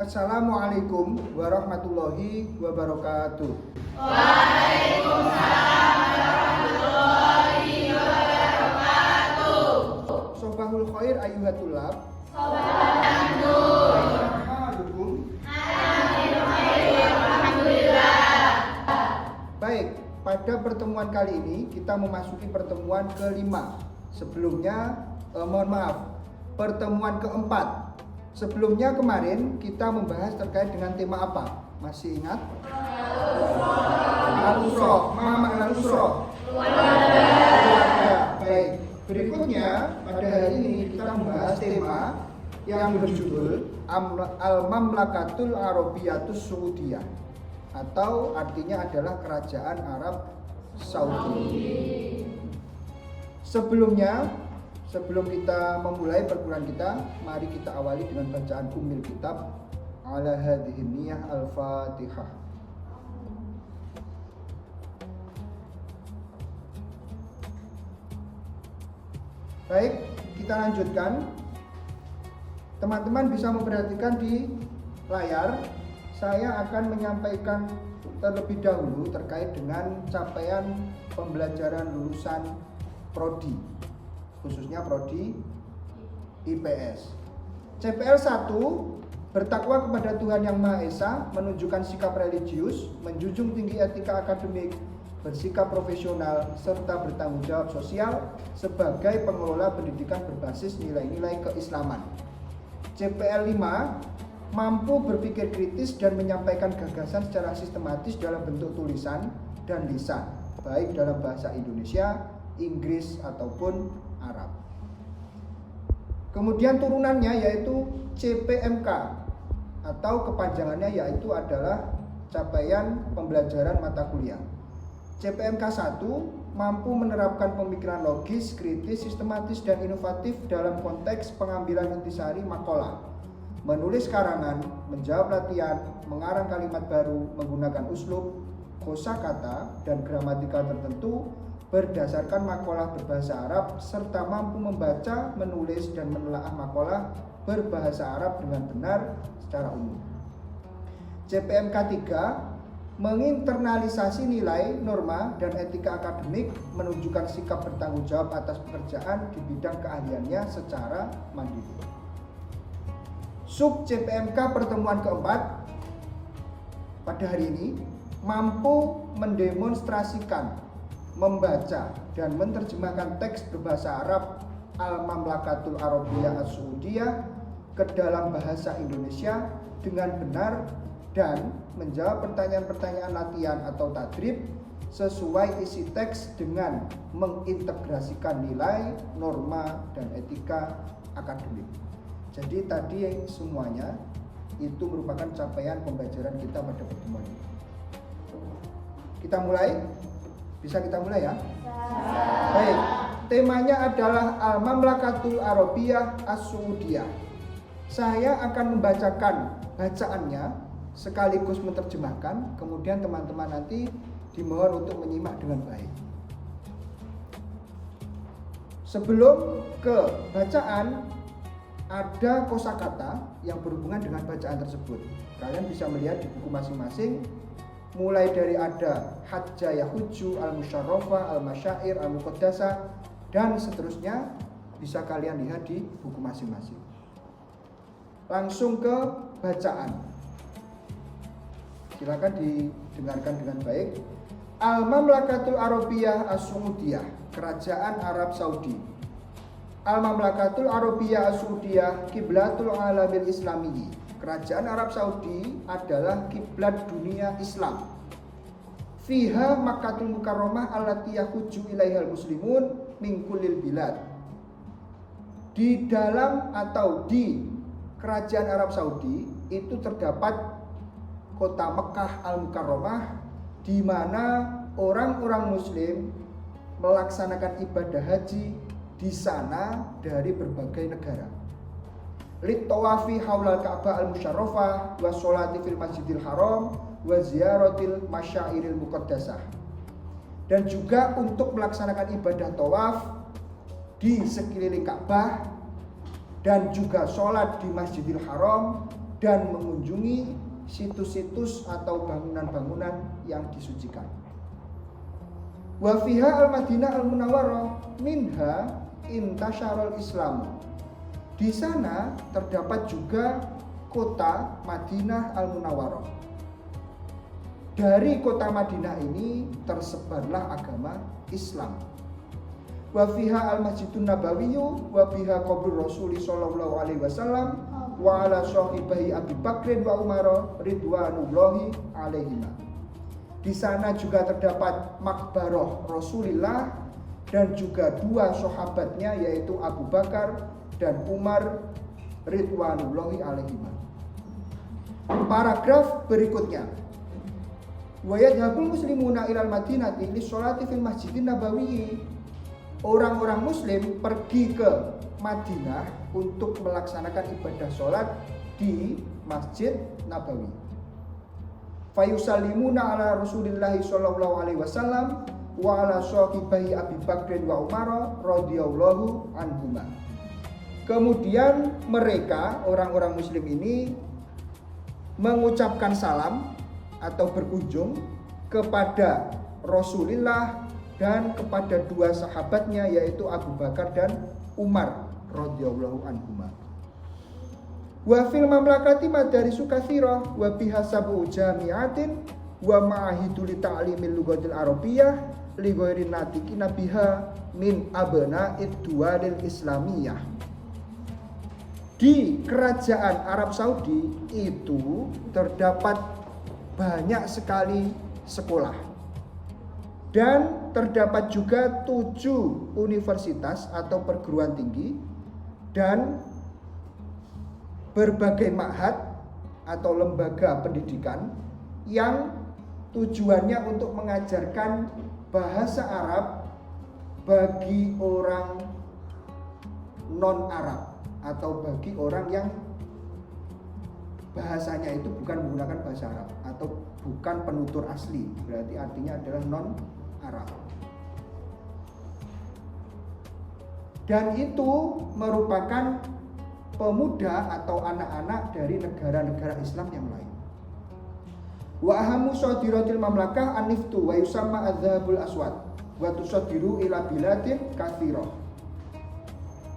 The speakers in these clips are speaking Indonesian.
Assalamualaikum warahmatullahi wabarakatuh. Waalaikumsalam warahmatullahi wabarakatuh. Sobahul khair ayyuhat tulab. Baik, pada pertemuan kali ini kita memasuki pertemuan kelima. Sebelumnya, pertemuan keempat. Sebelumnya kemarin kita membahas terkait dengan tema apa? Masih ingat? Al-Usrah. Makna Al-Usrah. Baik, berikutnya pada hari ini kita membahas tema yang berjudul Al-Mamlakatul Arabiyatus Saudiyah, atau artinya adalah Kerajaan Arab Saudi. Sebelum kita memulai perkuliahan kita, mari kita awali dengan bacaan Ummul Kitab ala hadhihi niyah al-Fatihah. Baik, kita lanjutkan. Teman-teman bisa memperhatikan di layar. Saya akan menyampaikan terlebih dahulu terkait dengan capaian pembelajaran lulusan prodi, khususnya prodi IPS. CPL 1, bertakwa kepada Tuhan Yang Maha Esa, menunjukkan sikap religius, menjunjung tinggi etika akademik, bersikap profesional, serta bertanggung jawab sosial sebagai pengelola pendidikan berbasis nilai-nilai keislaman. CPL 5, mampu berpikir kritis dan menyampaikan gagasan secara sistematis dalam bentuk tulisan dan lisan, baik dalam bahasa Indonesia, Inggris ataupun Arab. Kemudian turunannya yaitu CPMK, atau kepanjangannya yaitu adalah capaian pembelajaran mata kuliah. CPMK 1 mampu menerapkan pemikiran logis, kritis, sistematis, dan inovatif dalam konteks pengambilan intisari makalah, menulis karangan, menjawab latihan, mengarang kalimat baru, menggunakan uslub, kosakata, dan gramatikal tertentu berdasarkan makalah berbahasa Arab, serta mampu membaca, menulis, dan menelaah makalah berbahasa Arab dengan benar secara umum. CPMK 3 menginternalisasi nilai, norma, dan etika akademik, menunjukkan sikap bertanggung jawab atas pekerjaan di bidang keahliannya secara mandiri. Sub CPMK pertemuan keempat pada hari ini mampu mendemonstrasikan, membaca, dan menerjemahkan teks berbahasa Arab Al-Mamlakatul Arabiyyah As-Saudiyah ke dalam bahasa Indonesia dengan benar dan menjawab pertanyaan-pertanyaan latihan atau tadrib sesuai isi teks dengan mengintegrasikan nilai, norma, dan etika akademik. Jadi tadi semuanya itu merupakan capaian pembelajaran kita pada pertemuan ini. Kita mulai? Bisa kita mulai ya? Baik, temanya adalah Al-Mamlakatul Arabiyyah As-Saudiyah. Saya akan membacakan bacaannya sekaligus menerjemahkan, kemudian teman-teman nanti dimohon untuk menyimak dengan baik. Sebelum ke bacaan, ada kosakata yang berhubungan dengan bacaan tersebut. Kalian bisa melihat di buku masing-masing, mulai dari ada hajja yahuju, al-musyarrafah, al-masyair, al-muqaddasah, dan seterusnya bisa kalian lihat di buku masing-masing. Langsung ke bacaan. Silakan didengarkan dengan baik. Al-Mamlakatul Arabiyyah As-Saudiyah, Kerajaan Arab Saudi. Al-Mamlakatul Arabiyyah As-Saudiyah Qiblatul Alamil Islamiyyi. Kerajaan Arab Saudi adalah kiblat dunia Islam. Fiha Makkatul Mukarramah allati yahuju ilaihal muslimun min kullil bilad. Di dalam atau di Kerajaan Arab Saudi itu terdapat kota Mekah Al-Mukarramah, di mana orang-orang muslim melaksanakan ibadah haji di sana dari berbagai negara. Lit-tawafi haulal Ka'bah al-musyarrafah wa sholati fil Masjidil Haram wa ziyaratil masyairil muqaddasah. Dan juga untuk melaksanakan ibadah tawaf di sekeliling Ka'bah dan juga sholat di Masjidil Haram dan mengunjungi situs-situs atau bangunan-bangunan yang disucikan. Wa fiha al-Madinah al-Munawwarah minha intasyarul Islam. Di sana terdapat juga kota Madinah al-Munawwarah. Dari kota Madinah ini tersebarlah agama Islam. Wa fiha al-Masjidun Nabawiyyu wa biha qabrur Rasul sallallahu alaihi wasallam wa ala sahibihi Abi Bakrin wa Umar ridwanullahi alaihima. Di sana juga terdapat makbarah Rasulullah dan juga dua sahabatnya yaitu Abu Bakar dan Umar ridwanullahi alaihima. Paragraf berikutnya. Wa yadhhabul muslimuna ilal madinati lis-sholati fil masjidin nabawiyyi. Orang-orang muslim pergi ke Madinah untuk melaksanakan ibadah sholat di Masjid Nabawi. Fayusallimuna ala Rasulillahi sallallahu alaihi wasallam wa ala sahibihi Abi Bakrin wa Umar radhiyallahu anhuma. Kemudian mereka orang-orang muslim ini mengucapkan salam atau berkunjung kepada Rasulullah dan kepada dua sahabatnya yaitu Abu Bakar dan Umar radhiyallahu anhuma. Wa fil mamlakati madarisu katsirah wa biha sab'u jami'atin wa ma'ahidu li ta'limil lughatil arabiyyah li ghairi natiqina biha min abna'id duwalil islamiyah. Di kerajaan Arab Saudi itu terdapat banyak sekali sekolah dan terdapat juga 7 universitas atau perguruan tinggi dan berbagai ma'had atau lembaga pendidikan yang tujuannya untuk mengajarkan bahasa Arab bagi orang non-Arab atau bagi orang yang bahasanya itu bukan menggunakan bahasa Arab atau bukan penutur asli, berarti artinya adalah non-Arab. Dan itu merupakan pemuda atau anak-anak dari negara-negara Islam yang lain. Wa ahamu sadiratil mamlakah aniftu wa yusamma adzahabul aswad wa tusadiru ila biladin katsirah.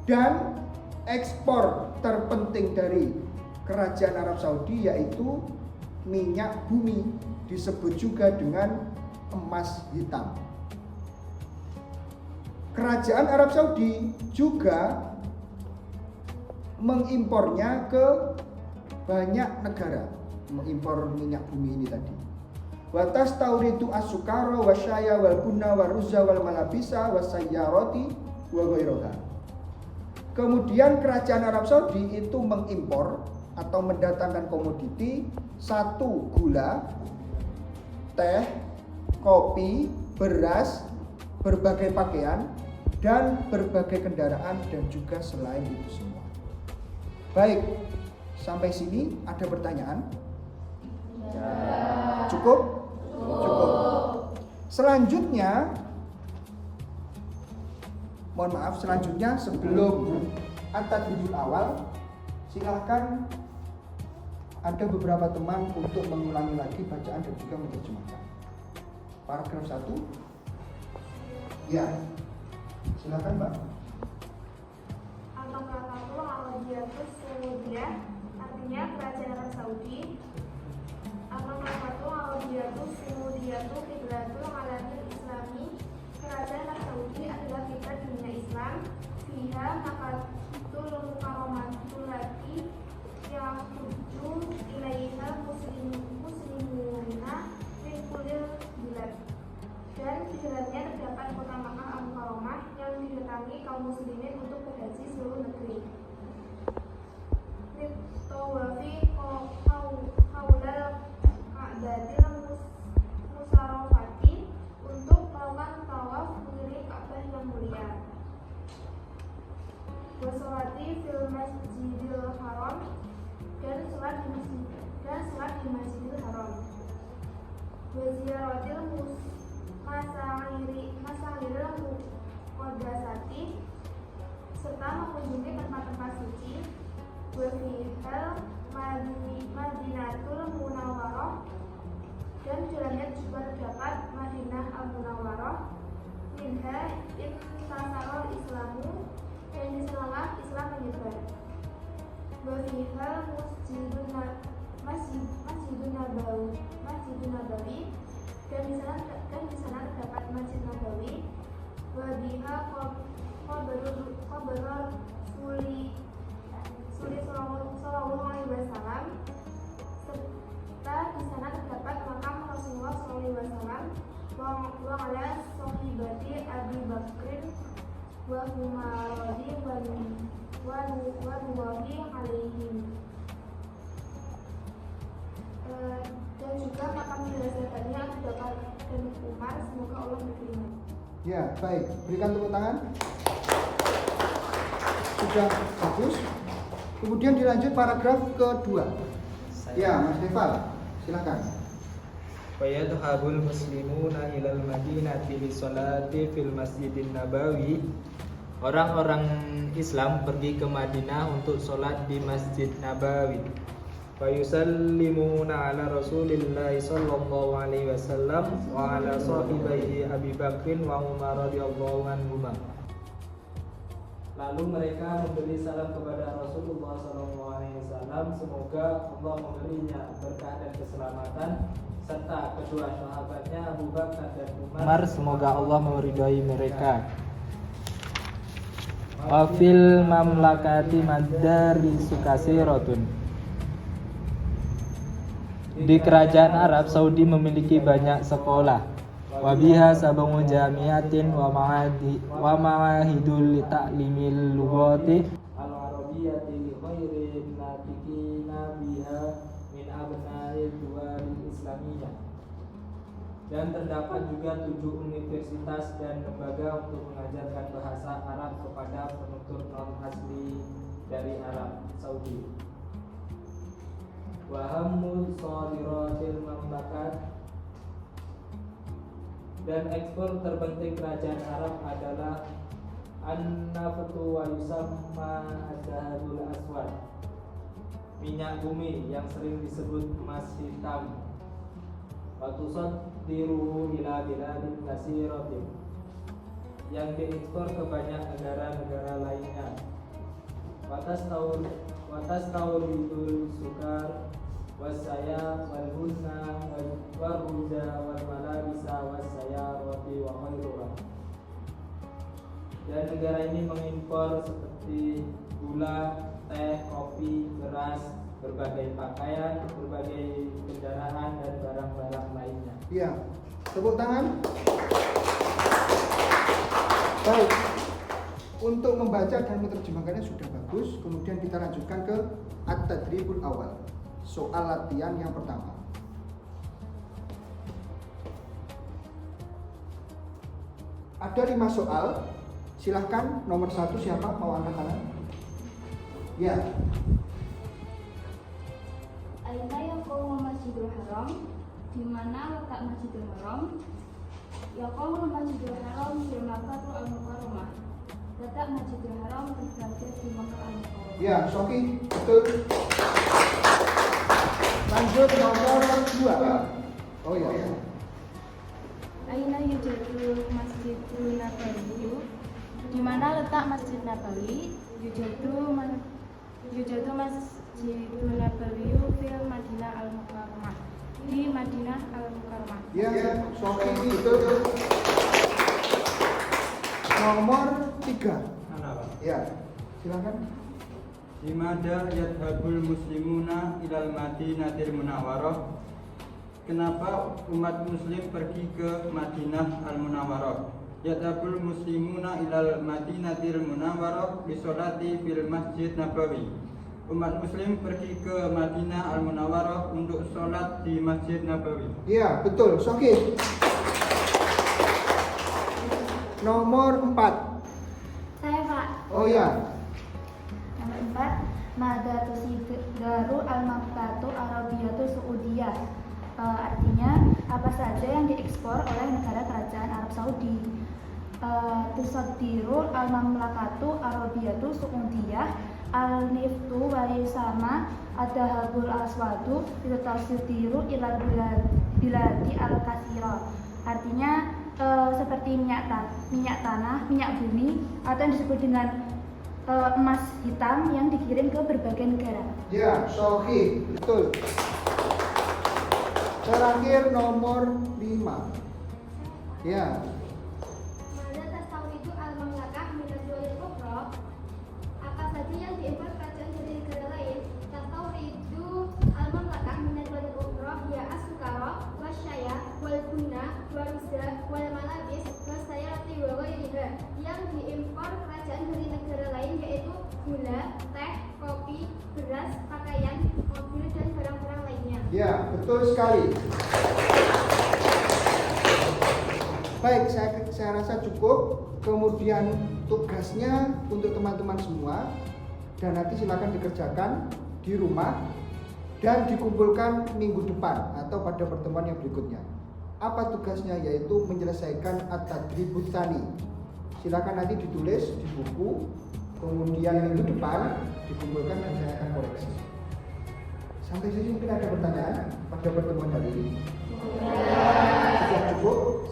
Dan ekspor terpenting dari kerajaan Arab Saudi yaitu minyak bumi, disebut juga dengan emas hitam. Kerajaan Arab Saudi juga mengimpornya ke banyak negara, mengimpor minyak bumi ini tadi. Wa tastauridu as-sukara wa syaya wal bunna wa ruzza wal malabisa wa sayyarati wa ghairiha. Kemudian kerajaan Arab Saudi itu mengimpor atau mendatangkan komoditi 1 gula, teh, kopi, beras, berbagai pakaian dan berbagai kendaraan dan juga selain itu semua. Baik, sampai sini ada pertanyaan? Ya. Cukup? Cukup. Selanjutnya, mohon maaf, selanjutnya sebelum at-tadbirul awal, silahkan ada beberapa teman untuk mengulangi lagi bacaan dan juga menerjemahkan. Paragraf 1. Ya, silakan Mbak. Al-Mamlakatul Arabiyatus Saudiyah artinya kerajaan Arab Saudi. Al-Mamlakatul Arabiyatus Saudiyatu Qiblatul Alamil Islami. Kerajaan Arab Saudi adalah kiblat dunia Islam. Fiha maqatul mukarramatul lati yang tuju ilaiha muslimuna min kulli bilad. Dan di dalamnya terdapat kota Makkah al-Mukarramah yang didatangi kaum muslimin untuk berhaji seluruh negeri. Tawafi haulal ka'batil musarrafati untuk melakukan tawaf mengelilingi Ka'bah yang mulia. Washolati fil masjidil haram dan sholat di masjidil haram. Waziyaratil masairil muqaddasati serta mengunjungi tempat-tempat suci. Wafihal Madinatul Munawwarah, dan di dalamnya juga terdapat Madinah Al-Munawwarah. Minha intasarul Islamu, dan di sanalah Islam menyebar. Wa fiha Masjidun Nabawi, dan di sana terdapat Masjid Nabawi. Wa biha qabrul Suli sallallahu alaihi wasallam, serta di sana terdapat makam Rasulullah sallallahu alaihi wasallam. Wa ala sahibati Abi Bakrin wa Umaradi wa ruwahi alaihim, dan juga makam sahabatnya Abu Bakar dan Umar, semoga Allah berterima. Ya, baik. Berikan tepuk tangan. Sudah bagus. Kemudian dilanjut paragraf kedua. Ya, Mas Deval, silakan. Fayadhabul muslimuna ilal madinati lisolati fil masjidin nabawi. Orang-orang Islam pergi ke Madinah untuk sholat di Masjid Nabawi. Fayusallimuna ala Rasulillahi sallallahu alaihi wasallam wa ala sahibaihi Abi Bakrin wa Umar radhiyallahu anhuma. Lalu mereka memberi salam kepada Rasulullah sallallahu alaihi wasallam, semoga Allah memberinya berkah dan keselamatan, serta kedua sahabatnya Abu Bakar dan Umar, semoga Allah meridhai mereka. Wa fil mamlakati madarisu kasiratun. Di kerajaan Arab Saudi memiliki banyak sekolah. Wa biha sab'u jami'atin wa ma'ahidul ta'limil lughati al-arabiyyati li khairin natiqina biha min abna'il duwalil islamiyah. Dan terdapat juga 7 universitas dan lembaga untuk mengajarkan bahasa Arab kepada penutur non asli dari Arab Saudi. Wa hammu shadiratil mamlakat, dan ekspor terpenting kerajaan Arab adalah an-naftu wa yusamma az-zahabul aswad, minyak bumi yang sering disebut emas hitam. Wa tusaddiru ila biladin katsiratin, yang diekspor ke banyak negara-negara lainnya. Wa tastawridul sukar wasaya wal hunna wal ruja wal malabisa wasayarati wa khairuha. Dan negara ini mengimpor seperti gula, teh, kopi, beras, berbagai pakaian, berbagai kendaraan dan barang-barang lainnya. Iya, tepuk tangan. Baik, untuk membaca dan menerjemahkannya sudah bagus. Kemudian kita lanjutkan ke at-tadribul awal, soal latihan yang pertama. Ada 5 soal. Silahkan nomor 1 siapa mau angkat tangan? Ya. Aina yaqumu Masjidul Haram, di mana letak Masjidul Haram? Yaqumu Masjidul Haram di Makkah Al-Mukarramah. Letak Masjidul Haram berada di Makkah Al-Mukarramah. Ya, Soki, betul. Lanjut nomor 2. Oh iya. Aina yujadu Masjidul Nabawi, di mana letak Masjid Nabawi? Yujadu Masjidul Nabawi fil Madinah Al-Mukarramah, di Madinah Al-Mukarramah. Ya, Soki betul. Nomor 3. Ya, silakan. Limada yadhabul muslimuna ilal madinatil munawwarah. Kenapa umat muslim pergi ke Madinah al-Munawwarah? Yadhabul muslimuna ilal madinatil munawwarah bisolati fil masjid nabawi. Umat muslim pergi ke Madinah al-Munawwarah untuk sholat di Masjid Nabawi. Iya, betul. Soki. Nomor 4. Saya Pak. Oh ya. Nomor 4, Madatusidaru al-Makkatu Arabiyatu Saudiyah. Artinya apa saja yang diekspor oleh negara kerajaan Arab Saudi. Tusaddiru al-Mamlakatu Arabiyatu Saudiyah al-niftu wa yusama ad-dahabul aswadu yutasitiru ilal biladi al-katsira. Artinya seperti minyak tanah, minyak bumi, atau yang disebut dengan emas hitam yang dikirim ke berbagai negara. Ya, sahih, betul. Terakhir nomor 5. Ya. Mada tastawidu al-mamlakah minad duwalil ukhra? Apa saja yang diimpor kerajaan dari negara lain? Tastawidu al-mamlakah minad duwalil ukhra ya as-sukara wasyaya wal guna wal rusda wal malabis wasayati wa ghairiha. Yang diimpor kerajaan dari negara lain yaitu gula, teh, kopi, beras, pakaian, mobil dan barang-barang lainnya. Ya, betul sekali. Baik, saya rasa cukup. Kemudian tugasnya untuk teman-teman semua, dan nanti silakan dikerjakan di rumah dan dikumpulkan minggu depan atau pada pertemuan yang berikutnya. Apa tugasnya? Yaitu menyelesaikan at-tadribut tsani. Silakan nanti ditulis di buku, kemudian minggu depan dikumpulkan dan saya akan koreksi. Sampai sini mungkin ada pertanyaan pada pertemuan hari ini? Sudah cukup?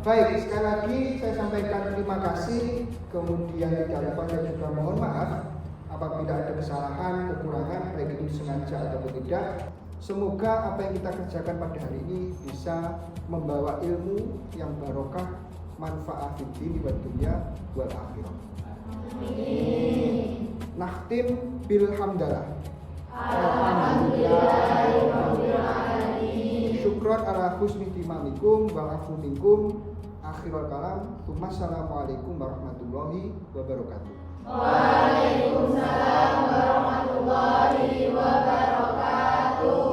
Baik, sekali lagi saya sampaikan terima kasih. Kemudian tidak lupa saya juga mohon maaf apabila ada kesalahan, kekurangan, baik itu sengaja ataupun tidak. Semoga apa yang kita kerjakan pada hari ini bisa membawa ilmu yang barokah, manfaat fid dini wad dunya wal akhirah. Amin. Nakhtim bil hamdalah. Syukron ala husni timamikum wal afu minkum. Akhirul kalam. Assalamualaikum warahmatullahi wabarakatuh. Waalaikumsalam warahmatullahi wabarakatuh.